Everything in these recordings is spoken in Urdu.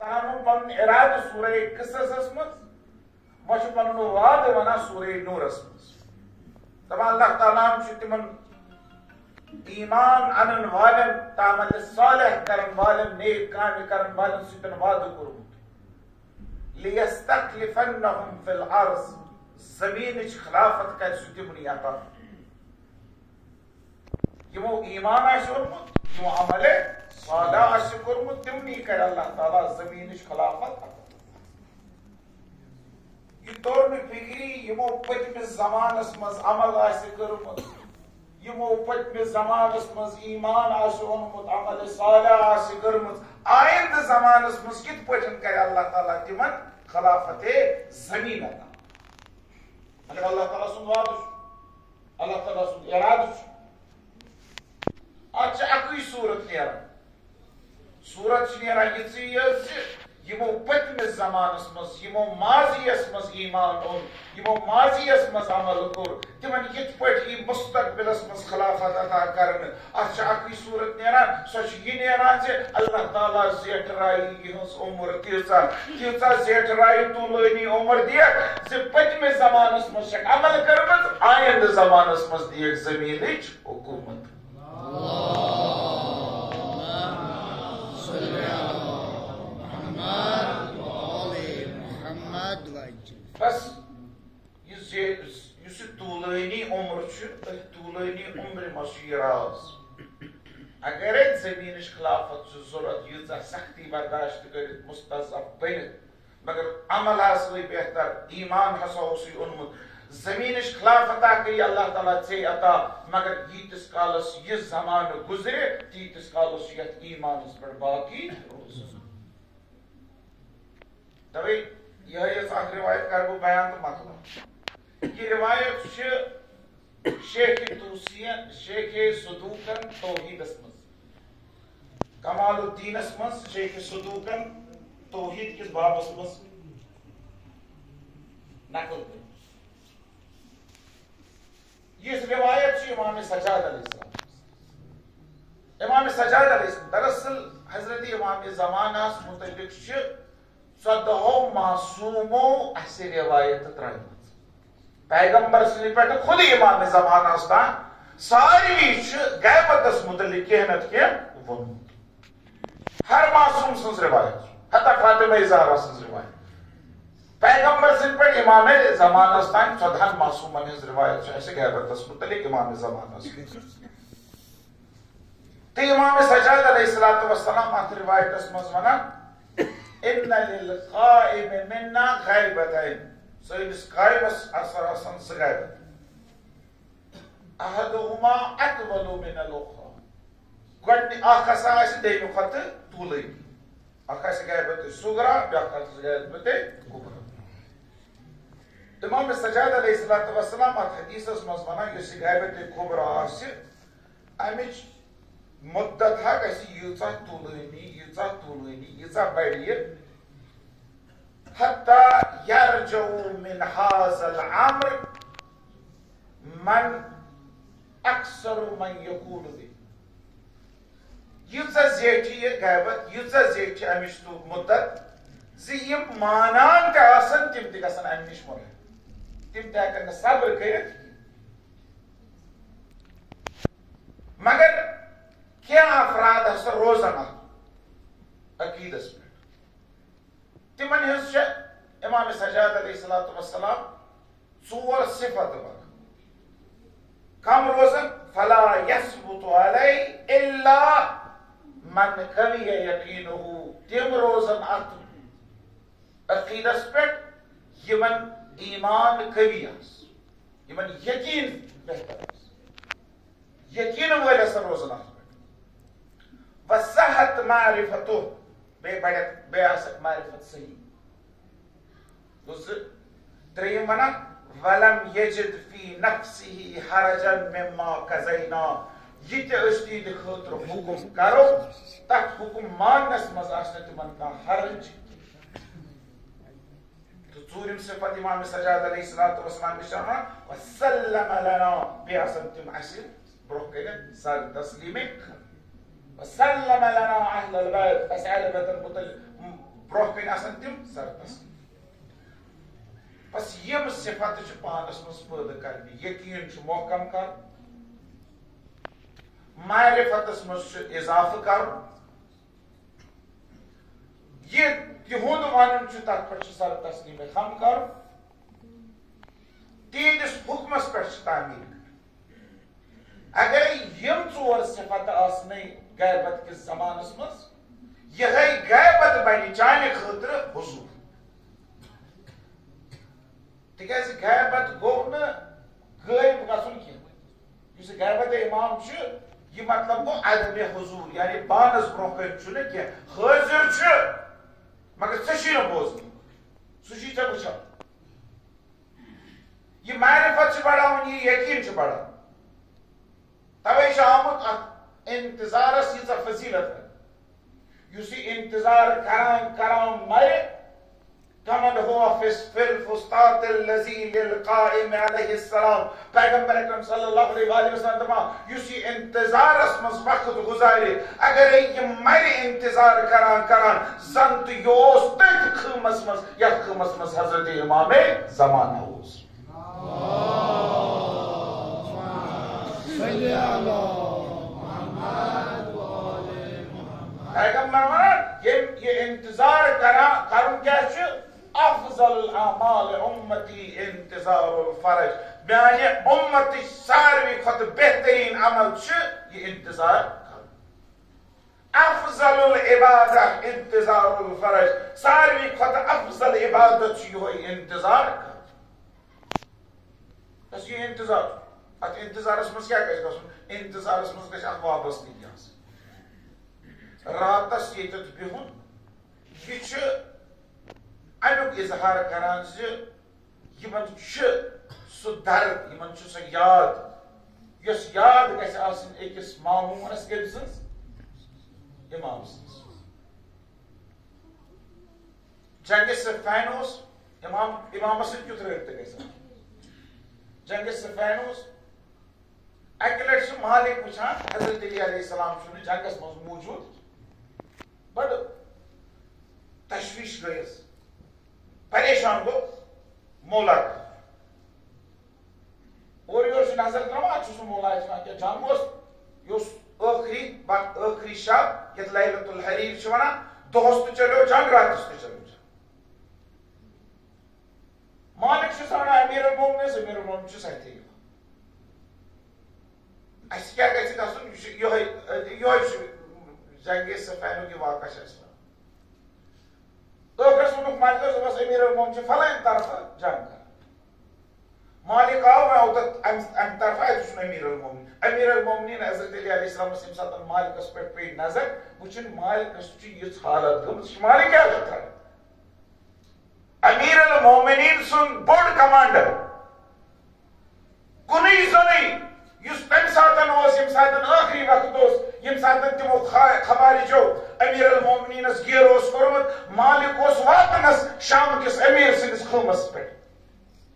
تعالیٰ پن ارادہ سورہ قصص مز وہ پن وعدہ ونان سورہ نورس مز دپان اللہ تعالیٰ تمن ایمان انن والن تعمل صالح کرن والن نیک کام کرن والن سن وعدہ کورمت لیستخلفنہم فی الارض زمین خلافت کر تمنی عطا یمو ایمان آس اورمت یمو عمل صالح آس کورمت تمنی کر اللہ تعالیٰ زمین خلافت یہ طور میں فکری یمو پتمس زمانس مز عمل آس کورمت یمو پتمس زمانس مز ایمان آس اونمت عمل صالح آس کورمت آئندہ زمانس مز کت پٹن کر اللہ تعالیٰ تمن خلافت زمین عطا مگر اللہ تعالیٰ سن وعدہ اللہ تعالیٰ سن ارادہ ات اکی صورت نیران صورت نیران یمو پتمس زمانس مز یمو ماضیس مز ایمان اون یمو ماضیس مز عمل کور تمن کت پٹ یہ مستقبلس مز خلافت عطا کرن ات اکی صورت نیران سو یہ نیران اللہ تعالیٰ زیٹرائی یہنز عمر تیژا زیٹرائی طولانی عمر دیکھ پتمس زمانس مز عمل کرمت آئندہ زمانس مز دیکھ زمینچ حکومت بس اس طولانی عمر طولانی عمر مز راز اگر زمین خلافت ضرورت یوزا سختی برداشت کرت مستضعف بنت مگر عمل حاصل بہتر ایمان ہسا اسی اونمت زمین خلافت کری اللہ تعالیٰ ژے عطا مگر ییتس کالس یہ زمانہ گزرے تیتس کالس یت ایمانس پر باقی روز توے یہ اخ روایت کر بہ بیان تو مطلب یہ روایت شیخ توسین شیخ صدوقن توحیدس مز کمال الدینس مز شیخ صدوقن توحید کس بابس مز نقل کر یہ روایت امام سجاد علیہ السلام امام سجاد علیہ السلام دراصل حضرت امام زمانہ متعلق ژۄدہو معصومو اس روایت ترٲیمٕژ پیغمبر سٕنٛدِ پٮ۪ٹھ خود امام زمانہ تام ساروی غیبتس متعلق کینٛہہ نتہٕ کینٛہہ ووٚنمُت ہر معصوم سٕنٛز روایت حتی فاطمہ زہرا سٕنٛز روایت پیغمبر سٕنٛدِ پٮ۪ٹھ امام زمانہ تام 14 معصومن ہٕنٛز روایت چھِ اسہِ غیبتس متعلق امام زمانہ تہٕ امام سجاد علیہ السلام اتھ روایتس منٛز ونان ان للقائم منا غیبتین سٲنِس قائمس اثر آسان زٕ غیبت احدہما اطول من الاخرى گۄڈنی اکھ ہسا آسہِ دوٚیمہِ کھۄتہٕ طوٗلٲنی اکھ آسہِ غیبت صغرا بیٛاکھ آسہِ غیبت کبرا امام سجاد علیہ السلام اتھ حدیثس منٛز ونان یُس یہِ غیبت کبرا آسہِ امِچ مدت ہا گژھِ ییٖژاہ طوٗلٲنی ییٖژاہ بڑِ حتى يرجع من هذا الامر من اكثر من يقول به ییٖژاہ زیٹھِ یہِ غیبت ییٖژاہ زیٹھِ چھِ امِچ مدت زِ یِم مانان تہِ آسن تِم تہِ گژھن امہِ نِش مُنحرف تِم تہِ ہٮ۪کن نہٕ صبر کٔرِتھ مگر کینٛہہ افراد ہسا روزن اتھ عقیدس پٮ۪ٹھ تمن ہنٛز چھِ امام سجاد علیہ السلام 4 صفت ونان کم روزن فلا يثبت علیہ الا من قوی یقینہ تم روزن اتھ عقیدس پٮ۪ٹھ یمن ایمان قوی آس یمن یقین بہتر آس یقین وٲلۍ ہسا روزن اتھ وصحت معرفتو بیٚیہِ آسکھ معرفت صحیح گوٚو ترٛیٚیِم ونان ولم یجد فی نفسه حرجا مما قضینا یہ تہِ أسۍ تِہنٛدِ خٲطرٕ حکم کرو تتھ حکم ماننس منٛز آسہِ نہٕ تِمن کانٛہہ حرج تہٕ ژوٗرِم صفت امام سجاد علیہ السلام چھِ ونان وسلم لنا بیٚیہِ آسن تِم اسہِ برونٛہہ کٔنۍ سر تسلیٖمے وسلم لنا اہل البیت اسہِ اہل بیتن متعلق برونٛہہ آسان تم سر تسلیم بس یم صفت پانس مز پید کرنے یقین محکم کر معرفتس مز اضافہ کر یہ تہد ون تر پہ سر تسلیم خم کر تہندس حکمس پہ تعمیل کر اگر یم ژور صفت آسنے غیبت کس زمانس مز یہ غیبت بنی چانہ خاطر حضور تکیاز غیبت گو نا غائب گھن کی غیبت امام یہ مطلب گو عدم حضور یعنی بانس برو کن کی حاضر مگر ژے بوزن سہ ژے وچان یہ معرفت بڑھاون یہ یقین بڑھان توے آمت انتظارس یہ فضیلت اس انتظار کران کران مر کمن ہوا فی الفسطاط الذی للقائم علیہ السلام پیغمبر اکرم صلی اللہ علیہ وآلہ وسلم دپان اس انتظارس مز وقت گزارے اگر یہ مر انتظار کران کران زن تو یہ تت خمس مز یتھ خمس مز حضرت امام زمانہ اوس پیغمبر ونان یہ انتظار کرن کیا افضل الاعمال امتی انتظار الفرج میانہ امت ساروی کھت بہترین عمل یہ انتظار افضل العبادہ انتظار الفرج ساروی کھت افضل عبادت یہ انتظار بس یہ انتظار ات انتظارس مز کیا گھن انتظارس مز گھس اخ وابستگی راتس یت بہن یہ امیک اظہار کران یمن سہ درد یمن سہ یاد یس یاد گژھِ آسٕنۍ أکِس ماموٗنس کٔمۍ سٕنٛز امام سٕنٛز جنگِ صفین اوس امامس سۭتۍ کیُتھ رٲبطہٕ گژھِ آسُن جنگِ صفین اوس اکہِ لٹہِ چھُ مالک وٕچھان حضرت علی علیہ السلام چھُنہٕ جنگس منٛز موٗجوٗد بڑ تشویش گئیس پریشان گو مولا اور یہ نظر ترا ات سہ مولا کیا جنگ اس آخری شب یت لیلۃ الحریر ونان دہس تو چلو جنگ راتس تو چلو جنگ مالک ثان امیر المومنین ستھے اس کیا گھس گھن یہ جنگ صفین کی واقعہ ٲخرس ووٚنُکھ مالکس دوٚپمس امیر المومنین فلٲنۍ طرفہٕ جنگ کر مالک آو وۄنۍ آو تتھ امہِ طرفہٕ اتہِ وٕچھُن امیر المومنین حضرت علی علیہ السلامس ییٚمہِ ساتہٕ مالکس پٮ۪ٹھ پیٚیہِ نظر وٕچھِن مالکس چھِ یِژھ حالت گٔمٕژ یہِ چھُ مالک کیٛاہ چھُ کران امیر المومنین سُنٛد بوٚڑ کمانڈر کُنُے زوٚنُے یُس تمہِ ساتہٕ اوس ییٚمہِ ساتہٕ ٲخری وقت اوس ییٚمہِ ساتہٕ تِمو خوارجو امیر المومنینس گیر اوس کوٚرمُت مالک اوس واتنس شام کِس امیر سٕنٛدِس خۭمس پٮ۪ٹھ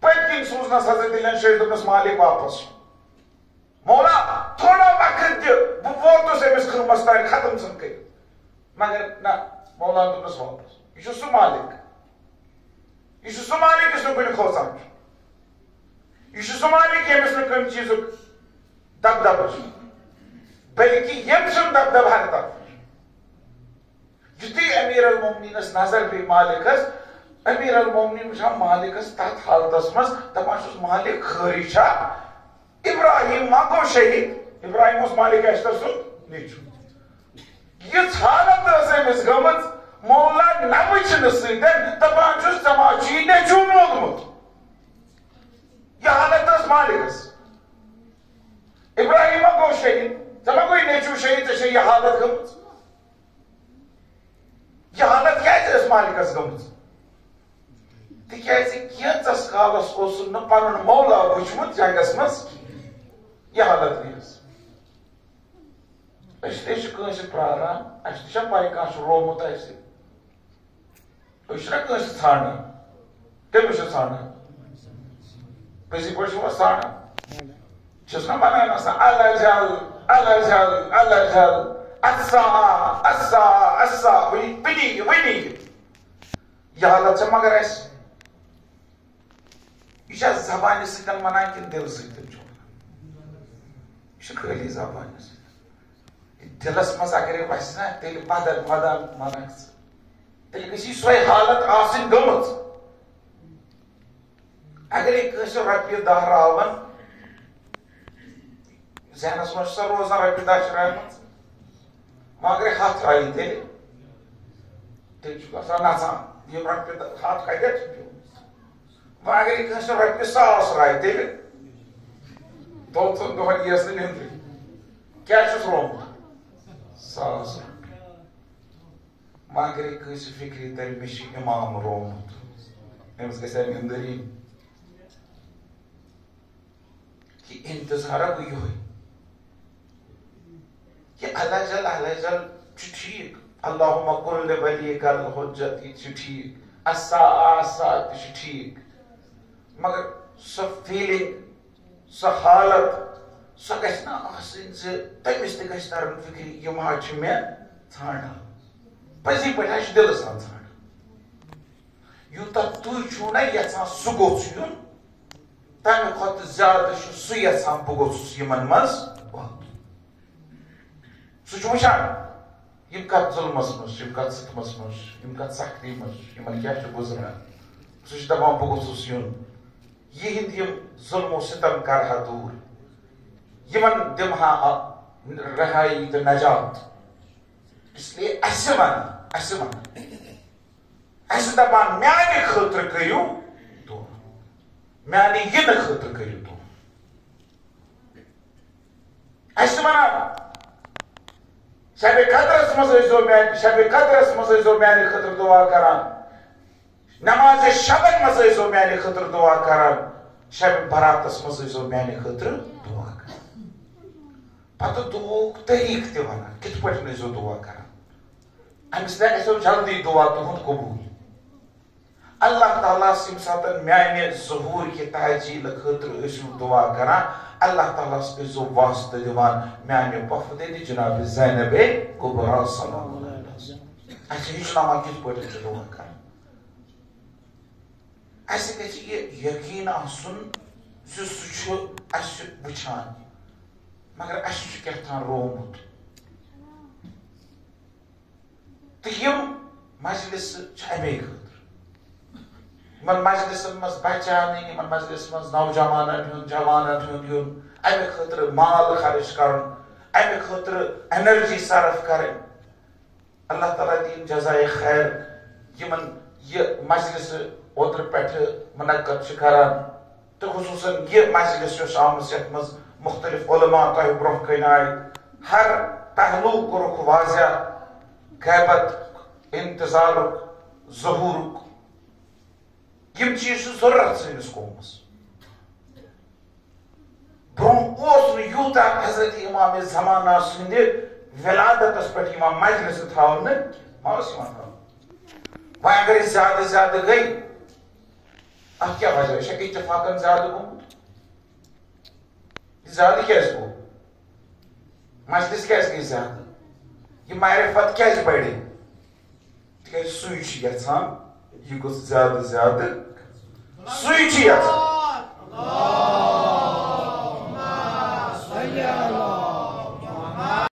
پٔتۍ کِنۍ سوٗزنس حضرت علی شاہ دوٚپنس مالک واپس مولا تھوڑا وقت دِ بہٕ ووتُس أمِس خۭمس تانۍ ختم ژھٕن کٔرِتھ مگر نہ مولان دوٚپنس واپس یہ چھُ سُہ مالک یُس نہٕ کُنہِ کھوژان چھُ یہ چھُ سُہ مالک ییٚمِس نہٕ کُنہِ چیٖزُک دبدبہ بلکہ یم سن دبدبہ ہر طرف یُتھُے امیر المومنینس نظر پیٚیہِ مالکس امیر المومنین وٕچھان مالکس تتھ حالتس منٛز دپان چھُس مالک خٲری چھا ابراہیم ما گوٚو شہید ابراہیم اوس مالک اشتر سُنٛد نیٚچوٗ یِژھ حالت ٲس أمِس گٔمٕژ مولا نہ وٕچھنہٕ سۭتۍ دپان چھُس ژےٚ ما چھُے نیٚچوٗ موٗدمُت یہِ حالت ٲس مالکس ابراہیم ما گوٚو شہید ژےٚ ما گوٚوُے نیٚچوٗ شہید ژےٚ چھےٚ یہِ حالت گٔمٕژ یہ حالت کیٛازِ ٲس مالکس گٔمٕژ تِکیٛازِ کینٛژس کالس اوسُن نہٕ پنُن مولا وٕچھمُت جنگس منٛز کینٛہہ یہِ حالت گٔیس أسۍ تہِ چھِ کٲنٛسہِ پرٛاران اَسہِ تہِ چھا پاے کانٛہہ چھُ روومُت اَسہِ أسۍ چھِنا کٲنٛسہِ ژھانڈان کٔمِس چھِ ژھانڈان پٔزی پٲٹھۍ چھِوا ژھانڈان چھِس نا ونان آسان الجل الجل الجل الساعة الساعة الساعة ونی یہ حالت سے مگر یہ زبان سن ونان کن دل سن یہ خالی زبان دلس مز اگر وس نا تیل بدل بدل ونک تیل گی سوے حالت آسن گمت اگر یہ رپیہ دہ راون ذہنس مجھ سا روزان رپیہ دہ رائمت مگر ہاتھ رائی تیل نژان یہ رپیہ ہاتھ کتھ وہ اگر یہ رپیہ 1000 رائی تیل دون دہن یس نندر کیا رومت 1000 مگر یہ فکری تر مے امام رومت امس گھس نندر کہ انتظارہ گو یہ کہ اللہ جل ٹھیک اللہم قل لولیک الحجت یہ ٹھیک الساعہ تہ ٹھیک مگر سو فیلنگ سو حالت سو گھس نا آسن تمس تہ گھس ترن فکری یہ ما مے ژھانڈان پزی پہ دل سان ژھانڈان یوتہ تھی چھو نا یژھان سہ گوژھ یون تمہ کھت زیادہ سہ یژھان بہ گوژھس یمن مز سہ وچھان یم کت ظلمس مز یم کت ستمس مز یم کت سختی مز یمن کیا گزران سہ دپان بہ گوژھس یون یہند یم ظلم و ستم کرہا دور یمن دمہا رہائی تو نجات اس لیے اس دپان میانہ خاطر کریو دعا میانہ ین خاطر کریو دعا اس ونان شب قدرس مز میانہ خاطر دعا کران نماز شبن مز میانہ خاطر دعا کران شب براتس مز میانہ خاطر دعا کران پتہ دعوک طریق تہ ونان کت پہ دعا کران امس گھو جلدی دعا تہد قبول اللہ تعالیٰ یم سات میانہ ظہور کی تحجیل خاطر دعا کران اللہ تعالیٰ ازو واسطہ دیوان میانہ پفدید جناب زینب کبریٰ صلی اللہ علیہ وسلم اچھا ہچناوان کت پہ دعا کران اس گژھِ یہ یقین آسن سہ وچھان مگر اس کیٛاہتام رومت تو یم مجلس امے خاطر یمن مجلسن مز بچان یمن مجلس مز نوجوانن ہند جوانن ہند یون امہ خاطر مال خرچ کرن امہ خاطر انرجی صرف کرن اللہ تعالیٰ دین جزائے خیر یمن یہ مجلس اوتر پہ منعقد کران تو خصوصاً یہ مجلس اس آمت یت مز مختلف علماء تہ برہ کن آئی ہر پہلو کورک واضح غیبت انتظارک ظہورک یم چیز ضرورت سنس قومس برہ یوتہ حضرت امام زمانہ سند ولادتس پہ مجلس تھاؤن وہ اگر زیادہ زیادہ گئی ات کیا وجہ یہ اتفاقن زیادہ گومت زیادہ کیاز گو مجلس کیاز گئی زیادہ یہ معرفت کیاز بڑے تکیاز سوئی یژھان یہ گوژھ زیادہ زیادہ سوئی یژھان